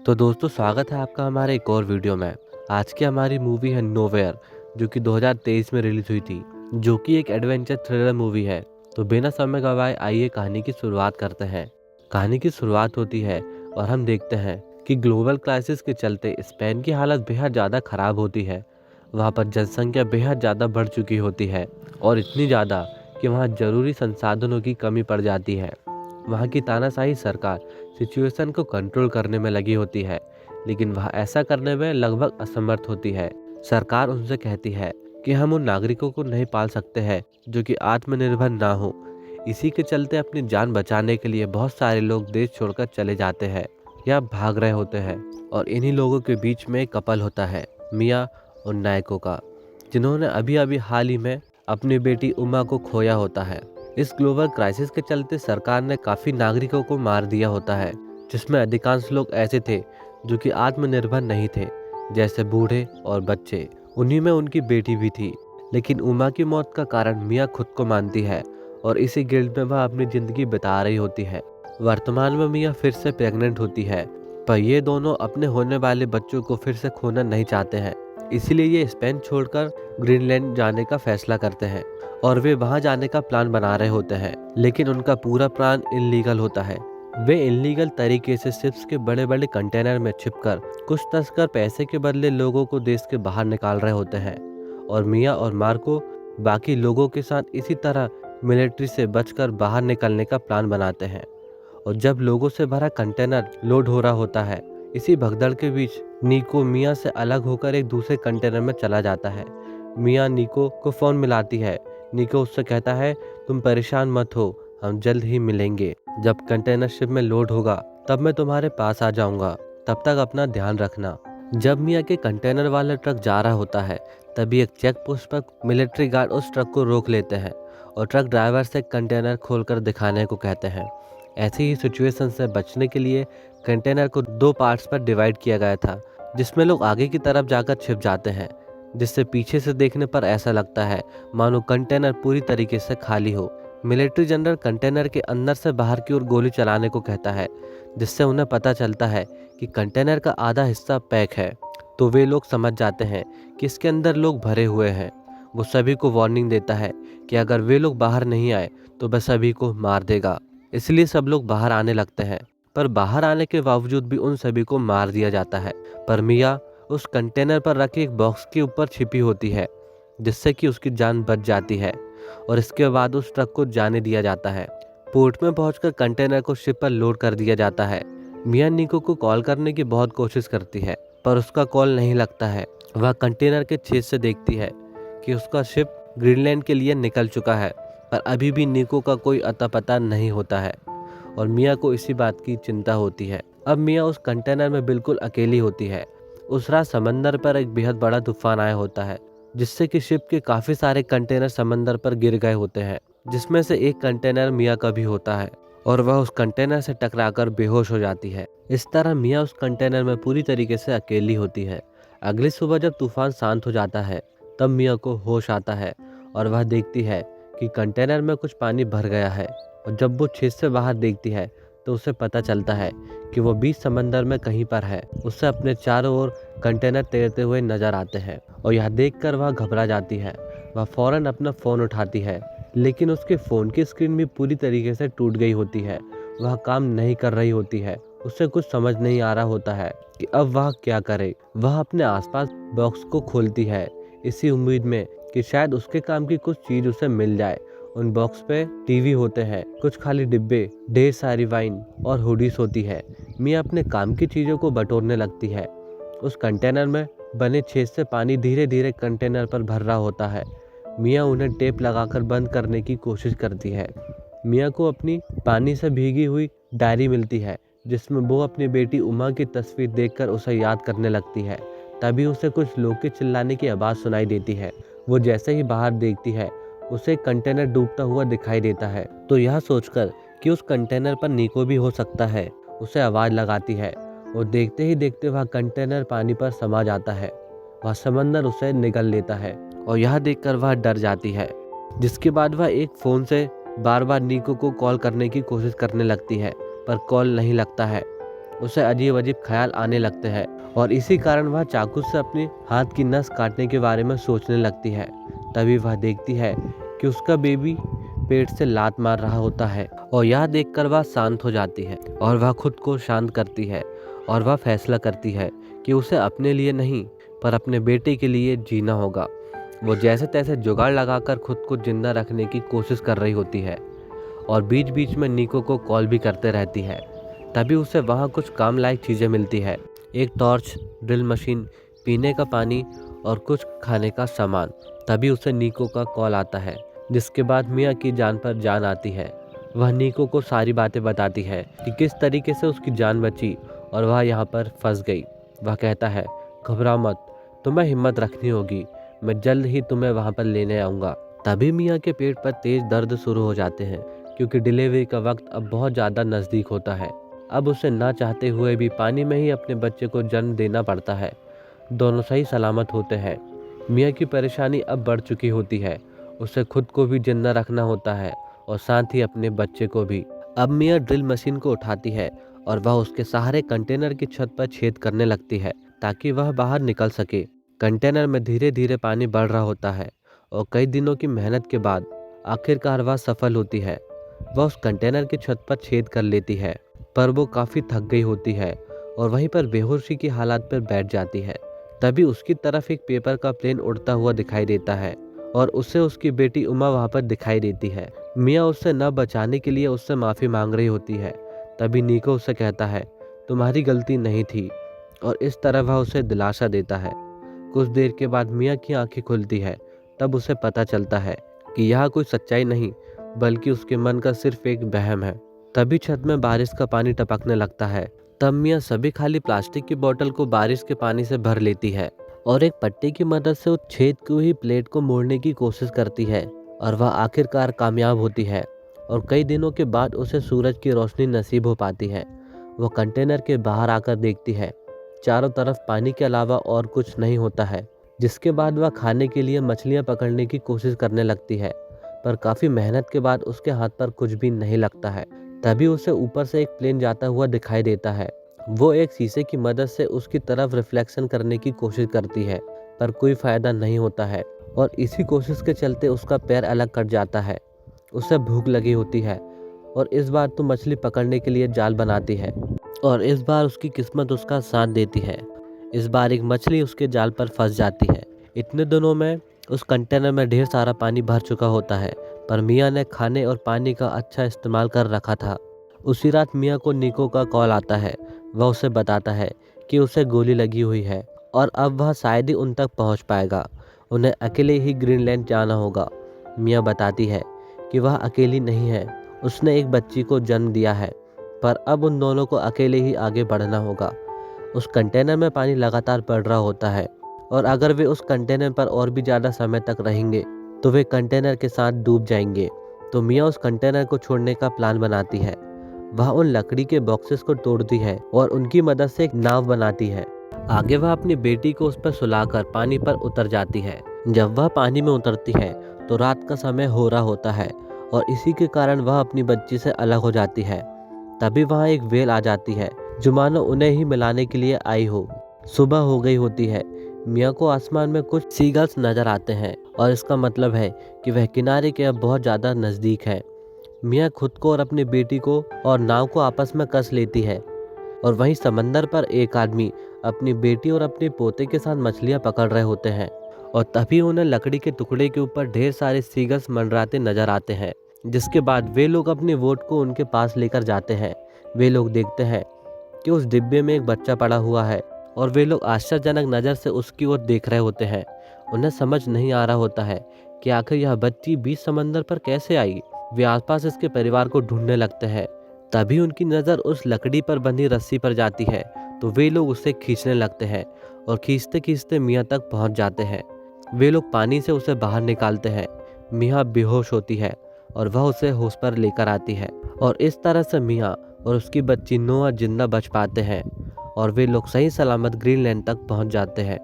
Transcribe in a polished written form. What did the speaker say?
तो दोस्तों स्वागत है आपका हमारे एक और वीडियो में। आज की हमारी मूवी है नोवेयर, जो कि 2023 में रिलीज हुई थी, जो कि एक एडवेंचर थ्रिलर मूवी है। तो बिना समय गवाए आइए कहानी की शुरुआत करते हैं। कहानी की शुरुआत होती है और हम देखते हैं कि ग्लोबल क्राइसिस के चलते स्पेन की हालत बेहद ज़्यादा ख़राब होती है। वहाँ पर जनसंख्या बेहद ज़्यादा बढ़ चुकी होती है और इतनी ज़्यादा कि वहाँ ज़रूरी संसाधनों की कमी पड़ जाती है। वहाँ की तानाशाही सरकार सिचुएशन को कंट्रोल करने में लगी होती है, लेकिन वह ऐसा करने में लगभग असमर्थ होती है। सरकार उनसे कहती है कि हम उन नागरिकों को नहीं पाल सकते हैं जो कि आत्मनिर्भर ना हो। इसी के चलते अपनी जान बचाने के लिए बहुत सारे लोग देश छोड़कर चले जाते हैं या भाग रहे होते हैं। और इन्हीं लोगों के बीच में एक कपल होता है, मिया और नायको का, जिन्होंने अभी अभी हाल ही में अपनी बेटी उमा को खोया होता है। इस ग्लोबल क्राइसिस के चलते सरकार ने काफ़ी नागरिकों को मार दिया होता है, जिसमें अधिकांश लोग ऐसे थे जो कि आत्मनिर्भर नहीं थे, जैसे बूढ़े और बच्चे। उन्हीं में उनकी बेटी भी थी। लेकिन उमा की मौत का कारण मिया खुद को मानती है और इसी गिल्ट में वह अपनी ज़िंदगी बिता रही होती है। वर्तमान में मिया फिर से प्रेग्नेंट होती है, पर ये दोनों अपने होने वाले बच्चों को फिर से खोना नहीं चाहते हैं। इसीलिए ये स्पेन छोड़कर ग्रीनलैंड जाने का फैसला करते हैं और वे वहां जाने का प्लान बना रहे होते हैं। लेकिन उनका पूरा प्लान इल्लीगल होता है। वे इल्लीगल तरीके से शिप्स के बड़े बड़े कंटेनर में छिपकर कुछ तस्कर पैसे के बदले लोगों को देश के बाहर निकाल रहे होते हैं। और मिया और मार्को बाकी लोगों के साथ इसी तरह मिलिट्री से बचकर बाहर निकलने का प्लान बनाते हैं। और जब लोगों से भरा कंटेनर लोड हो रहा होता है, इसी भगदड़ के बीच निको मिया से अलग होकर एक दूसरे कंटेनर में चला जाता है। मिया निको को फ़ोन मिलाती है। निको उससे कहता है, तुम परेशान मत हो, हम जल्द ही मिलेंगे। जब कंटेनर शिप में लोड होगा तब मैं तुम्हारे पास आ जाऊंगा, तब तक अपना ध्यान रखना। जब मिया के कंटेनर वाला ट्रक जा रहा होता है, तभी एक चेक पोस्ट पर मिलिट्री गार्ड उस ट्रक को रोक लेते हैं और ट्रक ड्राइवर से कंटेनर खोलकर दिखाने को कहते हैं। ऐसी ही सिचुएशन से बचने के लिए कंटेनर को 2 पार्ट्स पर डिवाइड किया गया था, जिसमें लोग आगे की तरफ जाकर छिप जाते हैं, जिससे पीछे से देखने पर ऐसा लगता है मानो कंटेनर पूरी तरीके से खाली हो। मिलिट्री जनरल कंटेनर के अंदर से बाहर की ओर गोली चलाने को कहता है, जिससे उन्हें पता चलता है कि कंटेनर का आधा हिस्सा पैक है। तो वे लोग समझ जाते हैं कि इसके अंदर लोग भरे हुए हैं। वो सभी को वार्निंग देता है कि अगर वे लोग बाहर नहीं आए तो वह सभी को मार देगा। इसलिए सब लोग बाहर आने लगते हैं, पर बाहर आने के बावजूद भी उन सभी को मार दिया जाता है। पर मिया उस कंटेनर पर रखे एक बॉक्स के ऊपर छिपी होती है, जिससे कि उसकी जान बच जाती है। और इसके बाद उस ट्रक को जाने दिया जाता है। पोर्ट में पहुंचकर कंटेनर को शिप पर लोड कर दिया जाता है। मिया निको को कॉल करने की बहुत कोशिश करती है, पर उसका कॉल नहीं लगता है। वह कंटेनर के छेद से देखती है कि उसका शिप ग्रीनलैंड के लिए निकल चुका है, पर अभी भी निको का कोई अता पता नहीं होता है और मिया को इसी बात की चिंता होती है। अब मिया उस कंटेनर में बिल्कुल अकेली होती है। उस रात समंदर पर एक बेहद बड़ा तूफान आया होता है, जिससे कि शिप के काफी सारे कंटेनर समंदर पर गिर गए होते हैं, जिसमें से एक कंटेनर मिया का भी होता है और वह उस कंटेनर से टकराकर बेहोश हो जाती है। इस तरह मिया उस कंटेनर में पूरी तरीके से अकेली होती है। अगली सुबह जब तूफान शांत हो जाता है, तब मिया को होश आता है और वह देखती है कि कंटेनर में कुछ पानी भर गया है। और जब वो छेद से बाहर देखती है तो उसे पता चलता है कि वो बीच समंदर में कहीं पर है। उसे अपने चारों ओर कंटेनर तैरते हुए नजर आते हैं और यह देखकर वह घबरा जाती है। वह फौरन अपना फ़ोन उठाती है, लेकिन उसके फ़ोन की स्क्रीन भी पूरी तरीके से टूट गई होती है। वह काम नहीं कर रही होती है। उसे कुछ समझ नहीं आ रहा होता है कि अब वह क्या करे। वह अपने आसपास बॉक्स को खोलती है, इसी उम्मीद में कि शायद उसके काम की कुछ चीज़ उसे मिल जाए। उन बॉक्स पे टीवी होते हैं, कुछ खाली डिब्बे, ढेर सारी वाइन और हुडीज होती है। मिया अपने काम की चीज़ों को बटोरने लगती है। उस कंटेनर में बने छेद से पानी धीरे धीरे कंटेनर पर भर रहा होता है। मिया उन्हें टेप लगाकर बंद करने की कोशिश करती है। मिया को अपनी पानी से भीगी हुई डायरी मिलती है, जिसमें वो अपनी बेटी उमा की तस्वीर देखकर उसे याद करने लगती है। तभी उसे कुछ लोग के चिल्लाने की आवाज़ सुनाई देती है। वो जैसे ही बाहर देखती है, उसे कंटेनर डूबता हुआ दिखाई देता है। तो यह सोचकर कि उस कंटेनर पर निको भी हो सकता है, उसे आवाज़ लगाती है और देखते ही देखते वह कंटेनर पानी पर समा जाता है। वह समंदर उसे निगल लेता है और यह देखकर वह डर जाती है, जिसके बाद वह एक फ़ोन से बार बार निको को कॉल करने की कोशिश करने लगती है, पर कॉल नहीं लगता है। उसे अजीब अजीब ख्याल आने लगते हैं और इसी कारण वह चाकू से अपने हाथ की नस काटने के बारे में सोचने लगती है। तभी वह देखती है कि उसका बेबी पेट से लात मार रहा होता है और यह देखकर वह शांत हो जाती है और वह खुद को शांत करती है और वह फैसला करती है कि उसे अपने लिए नहीं पर अपने बेटे के लिए जीना होगा। वो जैसे तैसे जुगाड़ लगाकर खुद को जिंदा रखने की कोशिश कर रही होती है और बीच बीच में निको को कॉल भी करते रहती है। तभी उसे वहाँ कुछ काम लायक चीज़ें मिलती है, एक टॉर्च, ड्रिल मशीन, पीने का पानी और कुछ खाने का सामान। तभी उसे निको का कॉल आता है, जिसके बाद मिया की जान पर जान आती है। वह निको को सारी बातें बताती है कि किस तरीके से उसकी जान बची और वह यहाँ पर फंस गई। वह कहता है, घबरा मत, तुम्हें हिम्मत रखनी होगी, मैं जल्द ही तुम्हें वहाँ पर लेने आऊँगा। तभी मिया के पेट पर तेज दर्द शुरू हो जाते हैं क्योंकि डिलीवरी का वक्त अब बहुत ज़्यादा नज़दीक होता है। अब उसे ना चाहते हुए भी पानी में ही अपने बच्चे को जन्म देना पड़ता है। दोनों सही सलामत होते हैं। मिया की परेशानी अब बढ़ चुकी होती है, उसे खुद को भी जिंदा रखना होता है और साथ ही अपने बच्चे को भी। अब मिया ड्रिल मशीन को उठाती है और वह उसके सहारे कंटेनर की छत पर छेद करने लगती है ताकि वह बाहर निकल सके। कंटेनर में धीरे धीरे पानी बढ़ रहा होता है और कई दिनों की मेहनत के बाद आखिरकार वह सफल होती है। वह उस कंटेनर की छत पर छेद कर लेती है, पर वो काफ़ी थक गई होती है और वहीं पर बेहोशी की हालत पर बैठ जाती है। तभी उसकी तरफ एक पेपर का प्लेन उड़ता हुआ दिखाई देता है और उसे उसकी बेटी उमा वहाँ पर दिखाई देती है। मिया उससे न बचाने के लिए उससे माफ़ी मांग रही होती है। तभी निको उसे कहता है, तुम्हारी गलती नहीं थी, और इस तरह वह उसे दिलासा देता है। कुछ देर के बाद मिया की आंखें खुलती है। तब उसे पता चलता है कि यह कोई सच्चाई नहीं बल्कि उसके मन का सिर्फ एक वहम है। तभी छत में बारिश का पानी टपकने लगता है। तब मिया सभी खाली प्लास्टिक की बोतल को बारिश के पानी से भर लेती है और एक पट्टी की मदद से उस छेद की हुई प्लेट को मोड़ने की कोशिश करती है और वह आखिरकार कामयाब होती है और कई दिनों के बाद उसे सूरज की रोशनी नसीब हो पाती है। वह कंटेनर के बाहर आकर देखती है, चारों तरफ पानी के अलावा और कुछ नहीं होता है। जिसके बाद वह खाने के लिए मछलियां पकड़ने की कोशिश करने लगती है, पर काफ़ी मेहनत के बाद उसके हाथ पर कुछ भी नहीं लगता है। तभी उसे ऊपर से एक प्लेन जाता हुआ दिखाई देता है। वो एक शीशे की मदद से उसकी तरफ रिफ्लेक्शन करने की कोशिश करती है, पर कोई फ़ायदा नहीं होता है और इसी कोशिश के चलते उसका पैर अलग कट जाता है। उसे भूख लगी होती है और इस बार तो मछली पकड़ने के लिए जाल बनाती है और इस बार उसकी किस्मत उसका साथ देती है। इस बार एक मछली उसके जाल पर फंस जाती है। इतने दिनों में उस कंटेनर में ढेर सारा पानी भर चुका होता है, पर मिया ने खाने और पानी का अच्छा इस्तेमाल कर रखा था। उसी रात मिया को निको का कॉल आता है। वह उसे बताता है कि उसे गोली लगी हुई है और अब वह शायद ही उन तक पहुंच पाएगा। उन्हें अकेले ही ग्रीनलैंड जाना होगा। मिया बताती है कि वह अकेली नहीं है, उसने एक बच्ची को जन्म दिया है, पर अब उन दोनों को अकेले ही आगे बढ़ना होगा। उस कंटेनर में पानी लगातार बढ़ रहा होता है और अगर वे उस कंटेनर पर और भी ज़्यादा समय तक रहेंगे तो वे कंटेनर के साथ डूब जाएंगे। तो मिया उस कंटेनर को छोड़ने का प्लान बनाती है। वह उन लकड़ी के बॉक्सेस को तोड़ती है और उनकी मदद से एक नाव बनाती है। आगे वह अपनी बेटी को उस पर सुलाकर पानी पर उतर जाती है। जब वह पानी में उतरती है तो रात का समय हो रहा होता है और इसी के कारण वह अपनी बच्ची से अलग हो जाती है। तभी वहाँ एक व्हेल आ जाती है जो मानो उन्हें ही मिलाने के लिए आई हो। सुबह हो गई होती है। मिया को आसमान में कुछ सीगल्स नजर आते हैं और इसका मतलब है कि वह किनारे के अब बहुत ज़्यादा नज़दीक है। मिया खुद को और अपनी बेटी को और नाव को आपस में कस लेती है और वहीं समंदर पर एक आदमी अपनी बेटी और अपने पोते के साथ मछलियाँ पकड़ रहे होते हैं और तभी उन्हें लकड़ी के टुकड़े के ऊपर ढेर सारे सीगल्स मंडराते नजर आते हैं। जिसके बाद वे लोग अपने वोट को उनके पास लेकर जाते हैं। वे लोग देखते हैं कि उस डिब्बे में एक बच्चा पड़ा हुआ है और वे लोग आश्चर्यजनक नज़र से उसकी ओर देख रहे होते हैं। उन्हें समझ नहीं आ रहा होता है कि आखिर यह बच्ची बीच समंदर पर कैसे आई। वे आसपास इसके परिवार को ढूंढने लगते हैं। तभी उनकी नज़र उस लकड़ी पर बंधी रस्सी पर जाती है तो वे लोग उसे खींचने लगते हैं और खींचते खींचते मियाँ तक पहुँच जाते हैं। वे लोग पानी से उसे बाहर निकालते हैं। मियाँ बेहोश होती है और वह उसे होश पर लेकर आती है और इस तरह से मियाँ और उसकी बच्ची नोआ जिंदा बच पाते हैं और वे लोग सही सलामत ग्रीनलैंड तक पहुंच जाते हैं।